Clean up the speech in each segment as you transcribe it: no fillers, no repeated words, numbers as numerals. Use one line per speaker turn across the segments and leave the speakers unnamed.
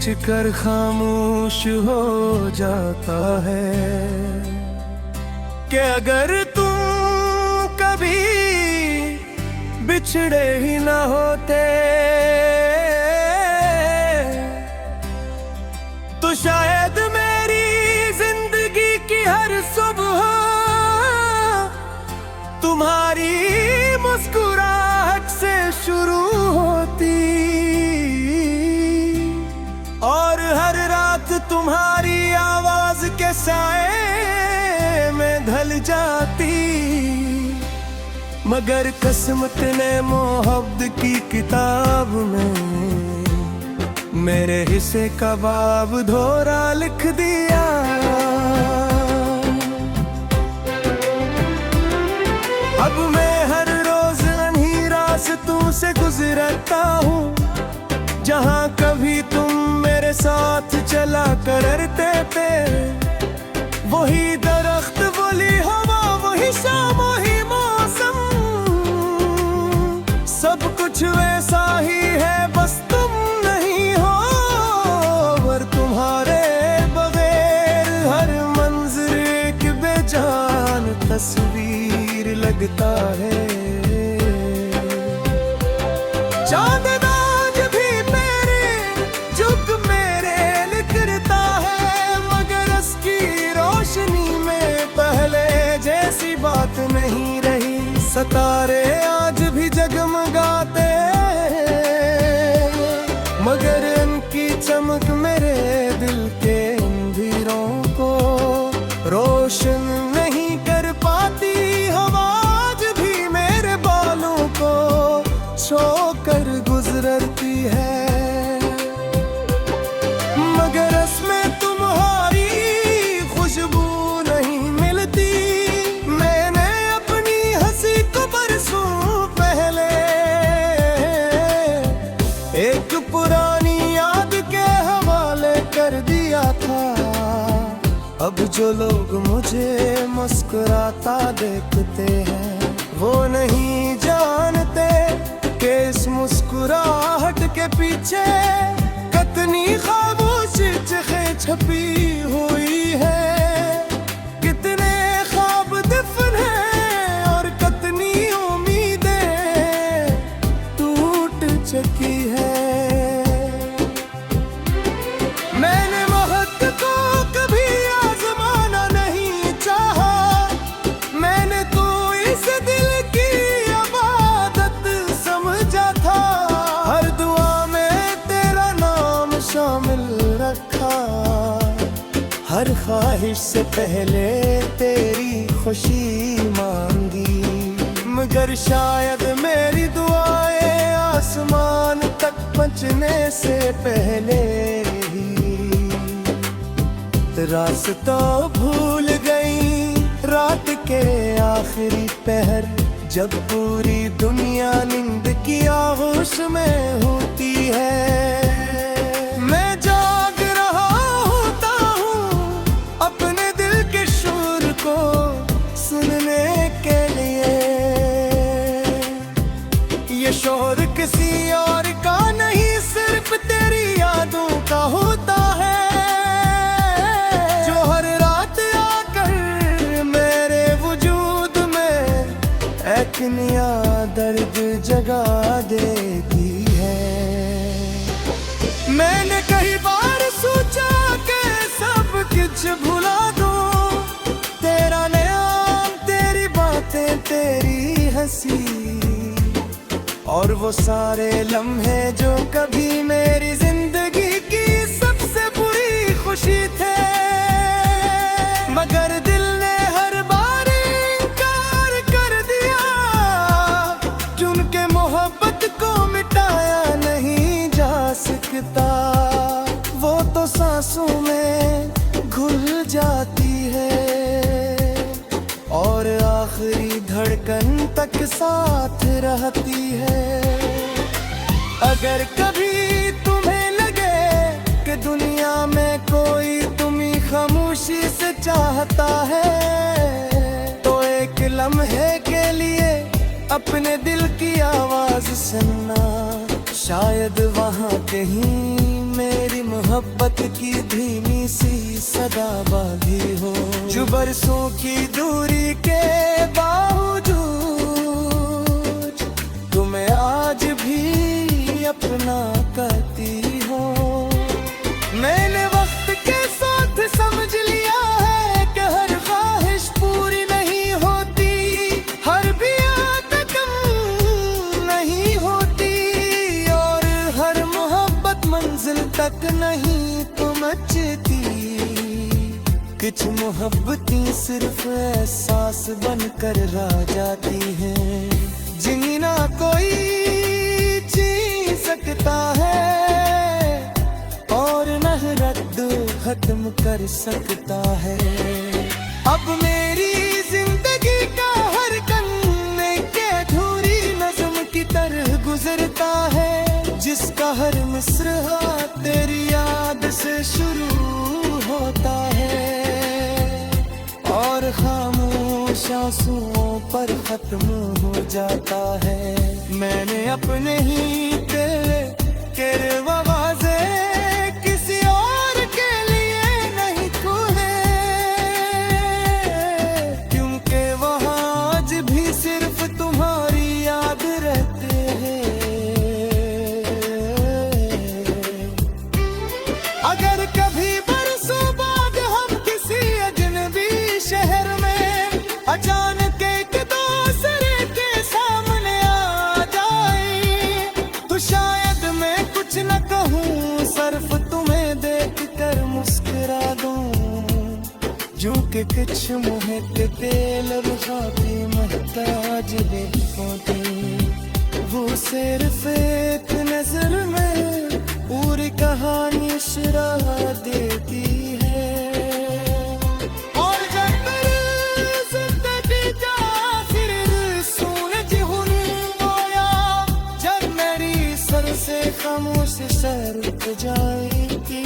सोच कर खामोश हो जाता है कि अगर तुम कभी बिछड़े ही ना होते तो शायद मेरी जिंदगी की हर सुबह तुम्हारी मुस्कुराहट से शुरू होती और हर रात तुम्हारी आवाज के साए में ढल जाती। मगर किस्मत ने मोहब्बत की किताब में मेरे हिस्से का बाब धोरा लिख दिया। अब मैं हर रोज अनही रास्तों से गुजरता हूँ जहाँ कभी तुम मेरे साथ चला करते थे। वही दरख्त, वही हवा, वही शाम, वही मौसम, सब कुछ वैसा ही है, बस तुम नहीं हो। और तुम्हारे बगैर हर मंजर एक बेजान तस्वीर लगता है। चांद आज भी मेरे झुक मेरे निकलता है, मगर उसकी रोशनी में पहले जैसी बात नहीं रही। सितारे आज भी जगमगाते मगर उनकी चमक मेरे दिल के अंधेरों को रोशन नहीं कर पाती। हवा आज भी मेरे बालों को छोकर गुजरती है, मगर उसमें तुम्हारी खुशबू नहीं मिलती। मैंने अपनी हंसी को बरसों पहले एक पुरानी याद के हवाले कर दिया था। अब जो लोग मुझे मुस्कुराता देखते हैं वो नहीं जानते कि इस मुस्कुराहट के पीछे कितनी खामोश चीखें छपी हुई है। कितने ख्वाब दफन हैं और कितनी उम्मीदें टूट चुकी है। मैंने मोहब्बत को कभी आजमाना नहीं चाहा, मैंने तो इस दिल की इबादत समझा था। हर दुआ में तेरा नाम शामिल रखा, हर ख्वाहिश से पहले तेरी खुशी मांगी। मगर शायद मेरी दुआएं आसमान तक पहुंचने से पहले ही रास्ता भूल गई। रात के आखिरी पहर जब पूरी दुनिया नींद की आगोश में होती है, मैं जाग रहा होता हूँ अपने दिल के शोर को सुनने के लिए। ये शोर किसी और का नहीं, सिर्फ तेरी यादों का होता है, जो हर रात आकर मेरे वजूद में एक नया दर्द जगा देती है। मैंने कई बार सोचा कि सब कुछ भुला दूं, तेरा नाम, तेरी बातें, तेरी हंसी और वो सारे लम्हे जो कभी मेरी जिंदगी की सबसे बुरी खुशी थे। मगर दिल ने हर बार इनकार कर दिया, जिनके मोहब्बत को मिटाया नहीं जा सकता। वो तो सांसों में घुल जाती है और आखिरी धड़कन तक साथ रहती है। अगर कभी तुम्हें लगे कि दुनिया में कोई तुम्हें खामोशी से चाहता है, तो एक लम्हे के लिए अपने दिल की आवाज सुनना शायद वहाँ कहीं मेरी मोहब्बत की धीमी सी सदा बांधी हो, जो बरसों की दूरी के बावजूद तुम्हें आज भी अपना करती हो। मैंने वक्त के साथ समझ लिया है कि हर ख्वाहिश पूरी नहीं होती, हर भी आदत नहीं होती, और हर मोहब्बत मंजिल तक नहीं पहुंचती। कुछ मोहब्बतें सिर्फ एहसास बनकर रह जाती हैं, जीना कोई जी सकता है और न रद्द खत्म कर सकता है। अब मेरी जिंदगी का हर कन्ने के अधूरी नज़्म की तरह गुजरता है, जिसका हर मिसरा तेरी याद से शुरू होता है और खामोश आंसुओं पर खत्म हो जाता है। मैंने अपने ही दिल के दरवाजे किसी और के लिए नहीं खोले, क्योंकि वहाँ आज भी सिर्फ तुम्हारी याद रहते हैं। अगर कभी बरसों बाद हम किसी अजनबी शहर में अचानक एक दूसरे के सामने आ जाए, तो शायद मैं कुछ न कहूँ, सिर्फ तुम्हें देख कर मुस्कुरा दूँ, जो कि कुछ महकते लम्हाती महताज होते, वो सिर्फ एक नजर में पूरी कहानी शुरा देती है। और जब मेरी जिंदगी का आखिर सूरज होया, जब मेरी सर से खामोश सर उठ जाएगी,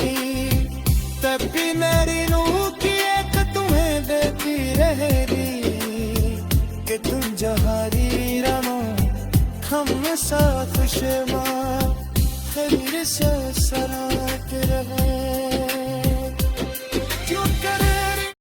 तब भी मेरी रूह की एक तुम्हें देती रहेगी कि तुम जहारी रहो हम साथ खुशमा खैर से सलाम।